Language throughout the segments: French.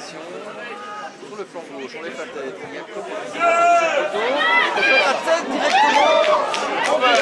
Sur le flanc gauche, on lève la tête, il y a comme on fait la tête directement en bas.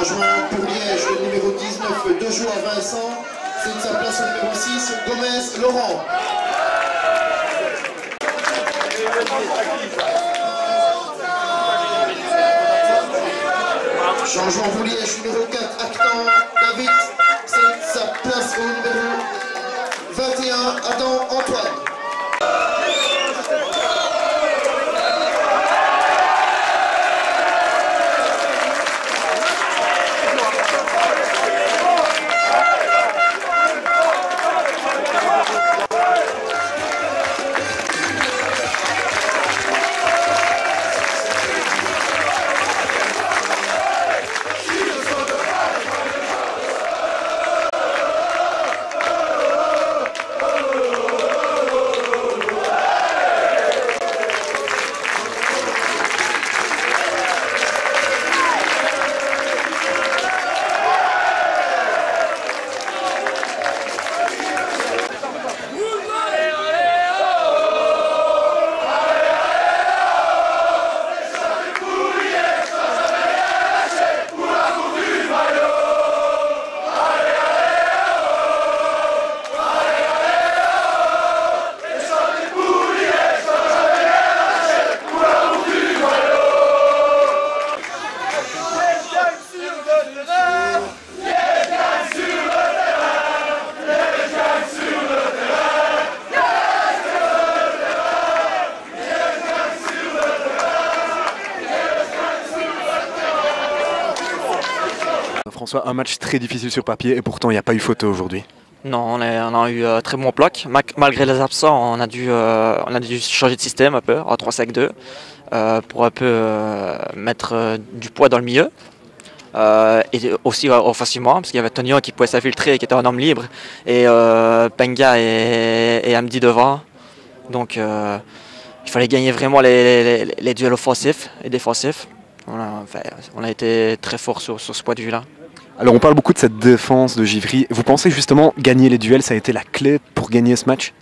Changement pour Liège, le numéro 19, de joueurs Vincent. C'est de sa place au numéro 6, Gomez Laurent. Changement pour Liège, numéro 4, Actan David. C'est de sa place au numéro 21, Adam Antoine. François, un match très difficile sur papier et pourtant il n'y a pas eu photo aujourd'hui. Non, on a eu très bon bloc. Malgré les absents, on a dû changer de système un peu, en 3-5-2, pour un peu mettre du poids dans le milieu. Et aussi offensivement, parce qu'il y avait Tonio qui pouvait s'infiltrer, qui était un homme libre, et Penga et Amdi devant. Donc il fallait gagner vraiment les duels offensifs et défensifs. On a été très fort sur ce point de vue-là. Alors on parle beaucoup de cette défense de Givry. Vous pensez justement gagner les duels, ça a été la clé pour gagner ce match?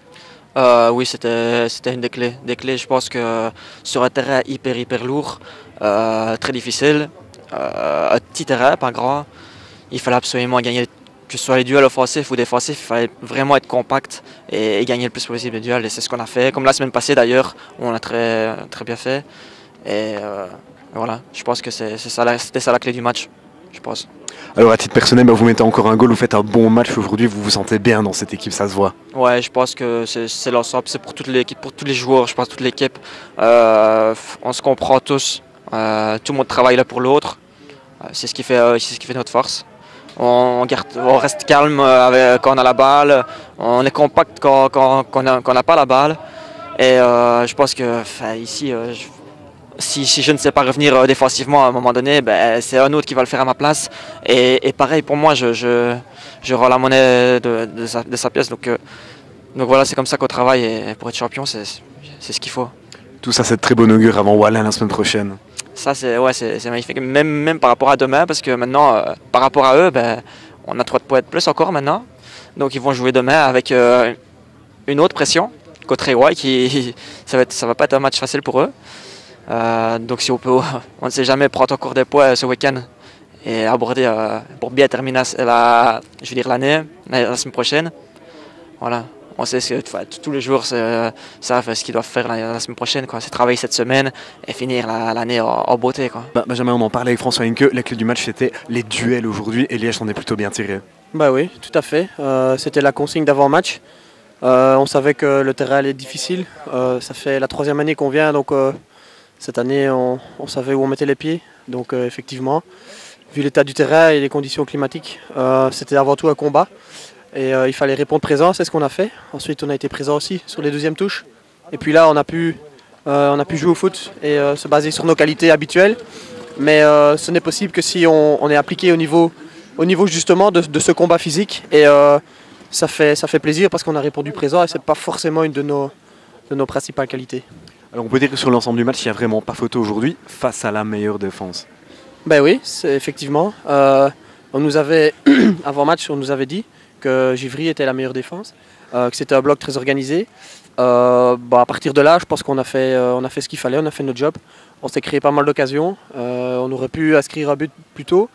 Oui, c'était une des clés. Je pense que sur un terrain hyper lourd, très difficile, un petit terrain, pas grand, il fallait absolument gagner, que ce soit les duels offensifs ou défensifs, il fallait vraiment être compact et gagner le plus possible les duels. Et c'est ce qu'on a fait. Comme la semaine passée d'ailleurs, on l'a très bien fait. Et voilà, je pense que c'était ça la clé du match, je pense. Alors à titre personnel, vous mettez encore un goal, vous faites un bon match aujourd'hui, vous vous sentez bien dans cette équipe, ça se voit. Ouais, je pense que c'est l'ensemble, c'est pour toute l'équipe, pour tous les joueurs, je pense toute l'équipe. On se comprend tous, tout le monde travaille l'un pour l'autre, c'est ce qui fait notre force. On reste calme quand on a la balle, on est compact quand on n'a pas la balle. Et je pense que ici, si je ne sais pas revenir défensivement à un moment donné, c'est un autre qui va le faire à ma place. Et pareil pour moi, je rends la monnaie de sa pièce. Donc voilà, c'est comme ça qu'on travaille. Et pour être champion, c'est ce qu'il faut. Tout ça, c'est de très bon augure avant Wallin la semaine prochaine. Ça, c'est magnifique. Même par rapport à demain, parce que maintenant, par rapport à eux, on a 3 points de plus encore maintenant. Donc ils vont jouer demain avec une autre pression contre Rewa, ça va pas être un match facile pour eux. Donc si on peut, on ne sait jamais, prendre encore des points ce week-end et aborder pour bien terminer l'année, la semaine prochaine. Voilà, on sait que tous les jours savent ce qu'ils doivent faire la semaine prochaine, c'est travailler cette semaine et finir l'année en beauté. Benjamin, on en parlait avec François Henke, la clé du match c'était les duels aujourd'hui et Liège s'en est plutôt bien tiré. Oui, tout à fait, c'était la consigne d'avant-match. On savait que le terrain allait être difficile, ça fait la 3e année qu'on vient, donc cette année on savait où on mettait les pieds, donc effectivement, vu l'état du terrain et les conditions climatiques, c'était avant tout un combat et il fallait répondre présent, c'est ce qu'on a fait. Ensuite on a été présent aussi sur les 2e touches et puis là on a pu jouer au foot et se baser sur nos qualités habituelles, mais ce n'est possible que si on est appliqué au niveau justement de ce combat physique et ça fait plaisir parce qu'on a répondu présent et ce n'est pas forcément une de nos principales qualités. Alors on peut dire que sur l'ensemble du match, il n'y a vraiment pas photo aujourd'hui face à la meilleure défense. Oui, effectivement. On nous avait, avant match, on nous avait dit que Givry était la meilleure défense, que c'était un bloc très organisé. À partir de là, je pense qu'on a fait ce qu'il fallait, on a fait notre job. On s'est créé pas mal d'occasions. On aurait pu inscrire un but plus tôt,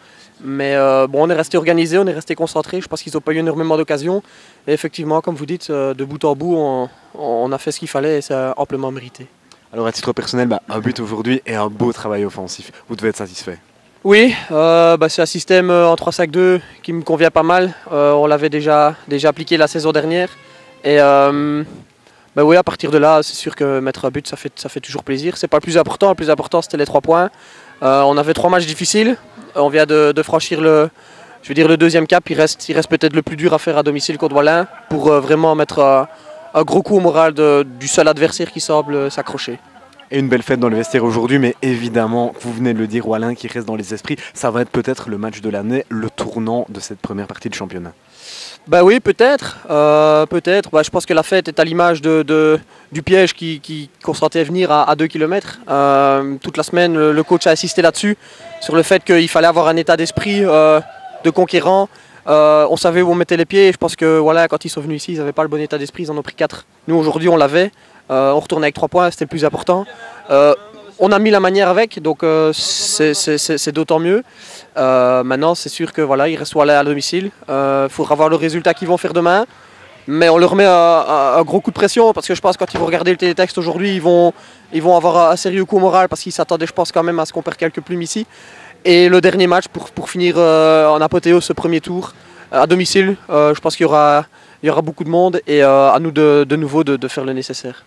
Mais bon, on est resté organisé, on est resté concentré. Je pense qu'ils n'ont pas eu énormément d'occasions. Et effectivement, comme vous dites, de bout en bout, on a fait ce qu'il fallait et ça a amplement mérité. Alors à titre personnel, un but aujourd'hui et un beau travail offensif. Vous devez être satisfait. Oui, c'est un système en 3-5-2 qui me convient pas mal. On l'avait déjà appliqué la saison dernière. Et oui, à partir de là, c'est sûr que mettre un but, ça fait toujours plaisir. C'est pas le plus important. Le plus important, c'était les 3 points. On avait 3 matchs difficiles. On vient de franchir le deuxième cap. Il reste peut-être le plus dur à faire à domicile contre Wallin pour vraiment mettre un gros coup au moral du seul adversaire qui semble s'accrocher. Et une belle fête dans le vestiaire aujourd'hui, mais évidemment, vous venez de le dire, Wallin qui reste dans les esprits, ça va être peut-être le match de l'année, le tournant de cette première partie de championnat. Oui, peut-être. Je pense que la fête est à l'image du piège qu'on sentait venir à 2 km. Toute la semaine, le coach a insisté là-dessus, sur le fait qu'il fallait avoir un état d'esprit de conquérant. On savait où on mettait les pieds. Et je pense que voilà, quand ils sont venus ici, ils n'avaient pas le bon état d'esprit, ils en ont pris 4. Nous, aujourd'hui, on l'avait. On retournait avec 3 points, c'était le plus important. On a mis la manière avec, donc c'est d'autant mieux. Maintenant, c'est sûr que voilà, il reste Wallin à domicile. Il faudra voir le résultat qu'ils vont faire demain. Mais on leur met un gros coup de pression parce que je pense que quand ils vont regarder le télétexte aujourd'hui, ils vont avoir un sérieux coup au moral parce qu'ils s'attendaient, je pense, quand même à ce qu'on perd quelques plumes ici. Et le dernier match pour finir en apothéose ce premier tour à domicile, je pense qu'il y aura beaucoup de monde et à nous de nouveau de faire le nécessaire.